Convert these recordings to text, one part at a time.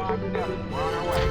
Locked up. We're on our way.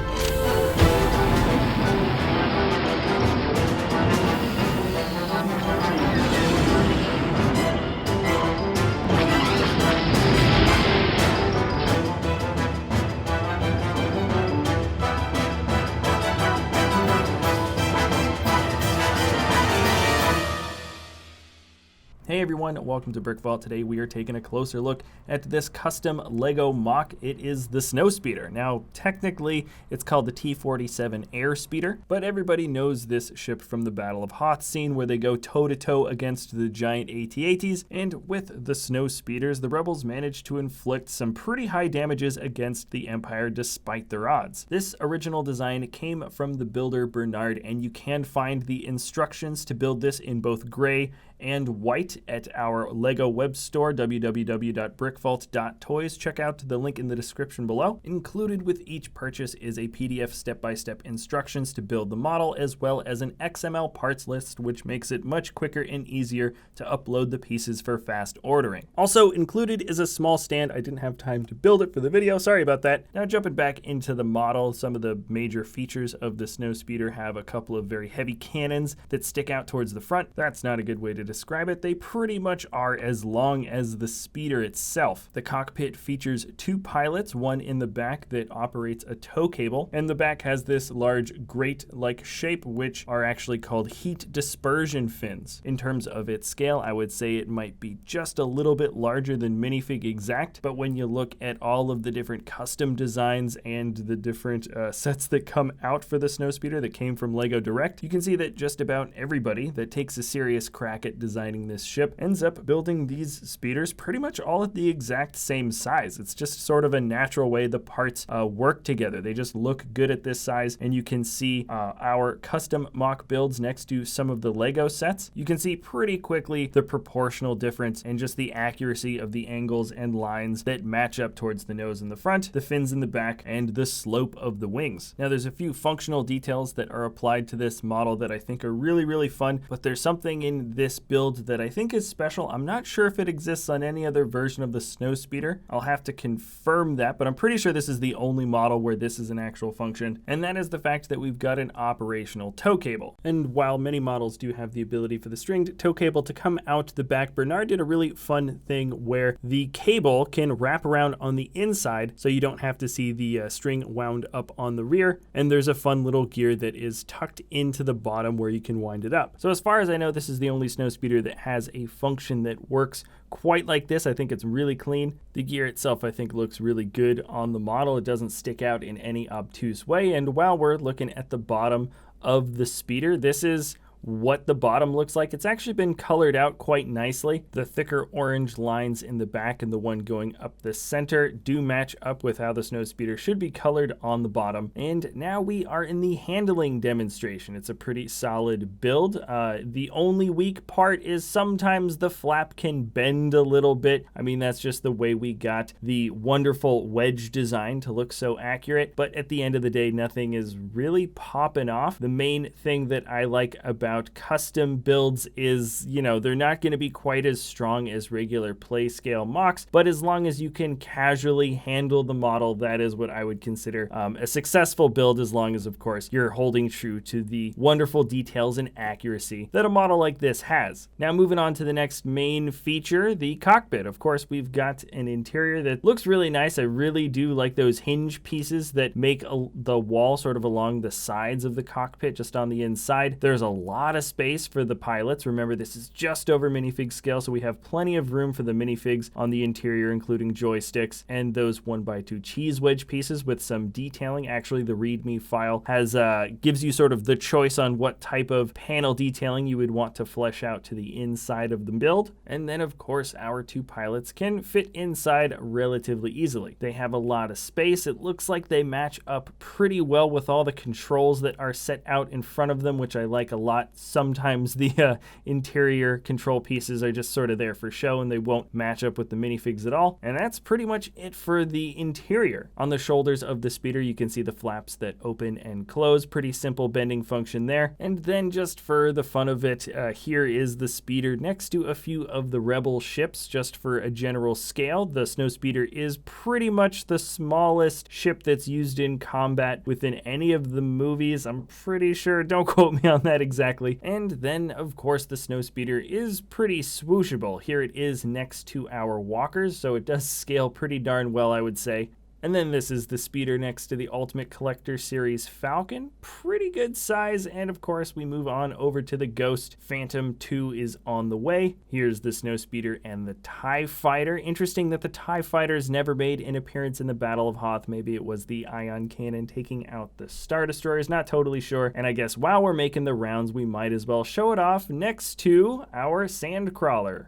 Hey everyone, welcome to BrickVault. Today we are taking a closer look at this custom Lego MOC. It is the Snowspeeder. Now, technically, it's called the T-47 Airspeeder, but everybody knows this ship from the Battle of Hoth scene where they go toe-to-toe against the giant AT-ATs, and with the Snowspeeders, the rebels managed to inflict some pretty high damages against the Empire despite their odds. This original design came from the builder Bernard, and you can find the instructions to build this in both gray and white at our Lego web store, www.brickvault.toys. Check out the link in the description below. Included with each purchase is a PDF step-by-step instructions to build the model, as well as an XML parts list, which makes it much quicker and easier to upload the pieces for fast ordering. Also included is a small stand. I didn't have time to build it for the video, sorry about that. Now jumping back into the model, some of the major features of the Snowspeeder have a couple of very heavy cannons that stick out towards the front. That's not a good way to describe it. They pretty much are as long as the speeder itself. The cockpit features two pilots, one in the back that operates a tow cable, and the back has this large grate-like shape, which are actually called heat dispersion fins. In terms of its scale, I would say it might be just a little bit larger than Minifig Exact, but when you look at all of the different custom designs and the different sets that come out for the Snowspeeder that came from Lego Direct, you can see that just about everybody that takes a serious crack at designing this ship ends up building these speeders pretty much all at the exact same size. It's just sort of a natural way the parts work together. They just look good at this size, and you can see our custom mock builds next to some of the Lego sets. You can see pretty quickly the proportional difference and just the accuracy of the angles and lines that match up towards the nose in the front, the fins in the back, and the slope of the wings. Now there's a few functional details that are applied to this model that I think are really, really fun, but there's something in this build that I think is special. I'm not sure if it exists on any other version of the Snowspeeder. I'll have to confirm that, but I'm pretty sure this is the only model where this is an actual function, and that is the fact that we've got an operational tow cable. And while many models do have the ability for the stringed tow cable to come out the back, Bernard did a really fun thing where the cable can wrap around on the inside so you don't have to see the string wound up on the rear, and there's a fun little gear that is tucked into the bottom where you can wind it up. So as far as I know, this is the only Snowspeeder that has a function that works quite like this. I think it's really clean. The gear itself, I think, looks really good on the model. It doesn't stick out in any obtuse way. And while we're looking at the bottom of the speeder, this is what the bottom looks like. It's actually been colored out quite nicely. The thicker orange lines in the back and the one going up the center do match up with how the Snowspeeder should be colored on the bottom. And now we are in the handling demonstration. It's a pretty solid build. The only weak part is sometimes the flap can bend a little bit. I mean, that's just the way we got the wonderful wedge design to look so accurate. But at the end of the day, nothing is really popping off. The main thing that I like about custom builds is, you know, they're not going to be quite as strong as regular play scale MOCs, but as long as you can casually handle the model, that is what I would consider a successful build, as long as, of course, you're holding true to the wonderful details and accuracy that a model like this has. Now, moving on to the next main feature, the cockpit. Of course, we've got an interior that looks really nice. I really do like those hinge pieces that make the wall sort of along the sides of the cockpit, just on the inside. There's a lot of space for the pilots. Remember, this is just over minifig scale, so we have plenty of room for the minifigs on the interior, including joysticks and those 1x2 cheese wedge pieces with some detailing. Actually, the README file has gives you sort of the choice on what type of panel detailing you would want to flesh out to the inside of the build. And then, of course, our two pilots can fit inside relatively easily. They have a lot of space. It looks like they match up pretty well with all the controls that are set out in front of them, which I like a lot. not. Sometimes the interior control pieces are just sort of there for show and they won't match up with the minifigs at all. And that's pretty much it for the interior. On the shoulders of the speeder, you can see the flaps that open and close. Pretty simple bending function there. And then just for the fun of it, here is the speeder next to a few of the Rebel ships, just for a general scale. The Snowspeeder is pretty much the smallest ship that's used in combat within any of the movies. I'm pretty sure, don't quote me on that exactly. And then, of course, the Snowspeeder is pretty swooshable. Here it is next to our walkers, so it does scale pretty darn well, I would say. And then this is the speeder next to the Ultimate Collector Series Falcon. Pretty good size. And of course, we move on over to the Ghost. Phantom 2 is on the way. Here's the Snowspeeder and the TIE Fighter. Interesting that the TIE Fighters never made an appearance in the Battle of Hoth. Maybe it was the ion cannon taking out the Star Destroyers. Not totally sure. And I guess while we're making the rounds, we might as well show it off next to our Sandcrawler.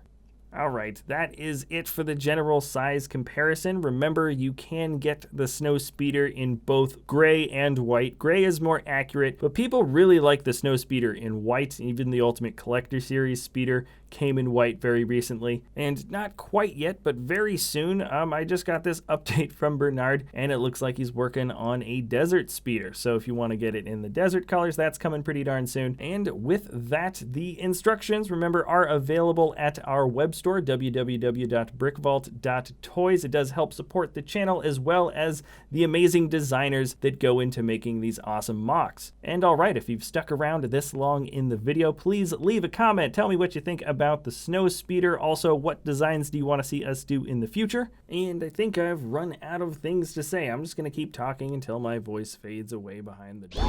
Alright, that is it for the general size comparison. Remember, you can get the Snowspeeder in both gray and white. Gray is more accurate, but people really like the Snowspeeder in white. Even the Ultimate Collector Series speeder came in white very recently. And not quite yet, but very soon. I just got this update from Bernard, and it looks like he's working on a desert speeder. So if you want to get it in the desert colors, that's coming pretty darn soon. And with that, the instructions, remember, are available at our web store, www.brickvault.toys. It does help support the channel as well as the amazing designers that go into making these awesome MOCs. And alright, if you've stuck around this long in the video, please leave a comment. Tell me what you think about the Snowspeeder. Also, what designs do you want to see us do in the future? And I think I've run out of things to say. I'm just going to keep talking until my voice fades away behind the door.